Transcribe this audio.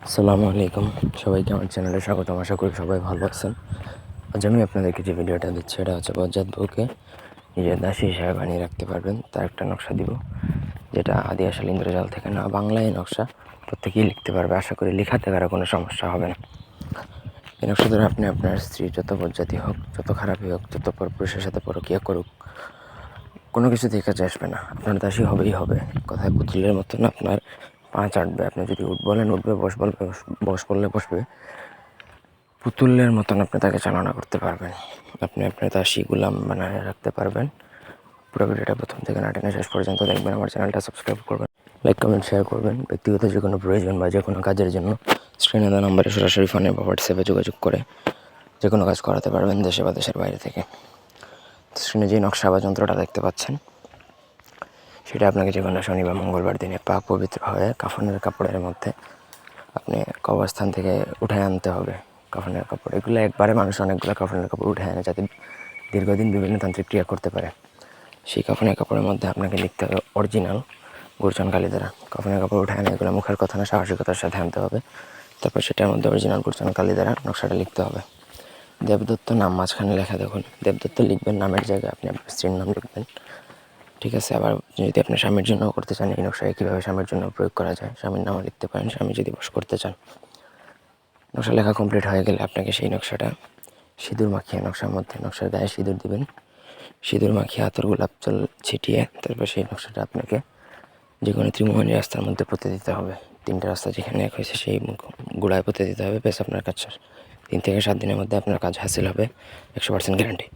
আসসালামু আলাইকুম, সবাইকে আমার চ্যানেলে স্বাগতম। আশা করি সবাই ভালো আছেন। আজ আমি আপনাদেরকে যে ভিডিওটা দিচ্ছি এটা হচ্ছে বজ্জাত বউকে নিজের দাসী হিসাবে বানিয়ে রাখতে পারবেন তার একটা নকশা দিব, যেটা আদি আসল ইন্দ্রজাল থেকে না, বাংলায় নকশা প্রত্যেকেই লিখতে পারবে। আশা করি লেখাতে কারো কোনো সমস্যা হবে না। এই নকশা ধরে আপনি আপনার স্ত্রী যত বজ্জাতি হোক, যত খারাপই হোক, যত পরপুরুষের সাথে পরকীয়া করুক, কোনো কিছুতেই কাজে আসবে না। আপনার দাসী হবেই হবে। কথায় পুতুলের মতন আপনার পা চাটবে। আপনি যদি উঠ বলেন উঠবে, বস বললে বসবে। পুতুলের মতন আপনি তাকে চালনা করতে পারবেন। আপনি আপনার দাসী গুলাম বানায় রাখতে পারবেন। পুরো ভিডিওটা প্রথম থেকে না টেনে শেষ পর্যন্ত দেখবেন। আমার চ্যানেলটা সাবস্ক্রাইব করবেন, লাইক কমেন্ট শেয়ার করবেন। ব্যক্তিগত যে কোনো প্রয়োজন বা যে কোনো কাজের জন্য স্ক্রিনে দেওয়া নাম্বারে সরাসরি ফোনে বা হোয়াটসঅ্যাপে যোগাযোগ করে যে কোনো কাজ করাতে পারবেন, দেশে বা দেশের বাইরে থেকে। স্ক্রিনে যে নকশা বা যন্ত্রটা দেখতে পাচ্ছেন, সেটা আপনাকে যে কোনো শনি বা মঙ্গলবার দিনে পাক পবিত্র হয়ে কাফনের কাপড়ের মধ্যে আপনি কবরস্থান থেকে উঠে আনতে হবে। কাফনের কাপড় এগুলো একবারে মানুষ অনেকগুলো কাফনের কাপড় উঠে আনে যাতে দীর্ঘদিন বিভিন্ন তান্ত্রিক ক্রিয়া করতে পারে। সেই কাফনের কাপড়ের মধ্যে আপনাকে লিখতে হবে অরিজিনাল গুরচন কালী দ্বারা। কাফনের কাপড় উঠে আনে এগুলো মুখের কথা না, সাহসিকতার সাথে আনতে হবে। তারপর সেটার মধ্যে অরিজিনাল গুরচন কালী দ্বারা নকশাটা লিখতে হবে। দেবদত্ত নাম মাঝখানে লেখা দেখুন, দেবদত্ত লিখবেন, নামের জায়গায় আপনি আপনার স্ত্রীর নাম লিখবেন। ঠিক আছে। আবার যদি আপনি স্বামীর জন্য করতে চান এই নকশায় কীভাবে স্বামীর জন্য প্রয়োগ করা যায়, স্বামীর নামও লিখতে পারেন। স্বামী যদি বস করতে চান, নকশা লেখা কমপ্লিট হয়ে গেলে আপনাকে সেই নকশাটা সিঁদুর মাখিয়ে নকশার মধ্যে নকশার গায়ে সিঁদুর দিবেন। সিঁদুর মাখিয়ে আতর গোলাপ জল ছিটিয়ে তারপর সেই নকশাটা আপনাকে যে কোনো ত্রিমোহনী রাস্তার মধ্যে পুঁতে দিতে হবে। 3টে রাস্তা যেখানে এক হয়েছে সেই গোড়ায় পুঁতে দিতে হবে। বেশ আপনার কাজ 3 থেকে 7 দিনের মধ্যে আপনার কাজ হাসিল হবে, 100% গ্যারান্টি।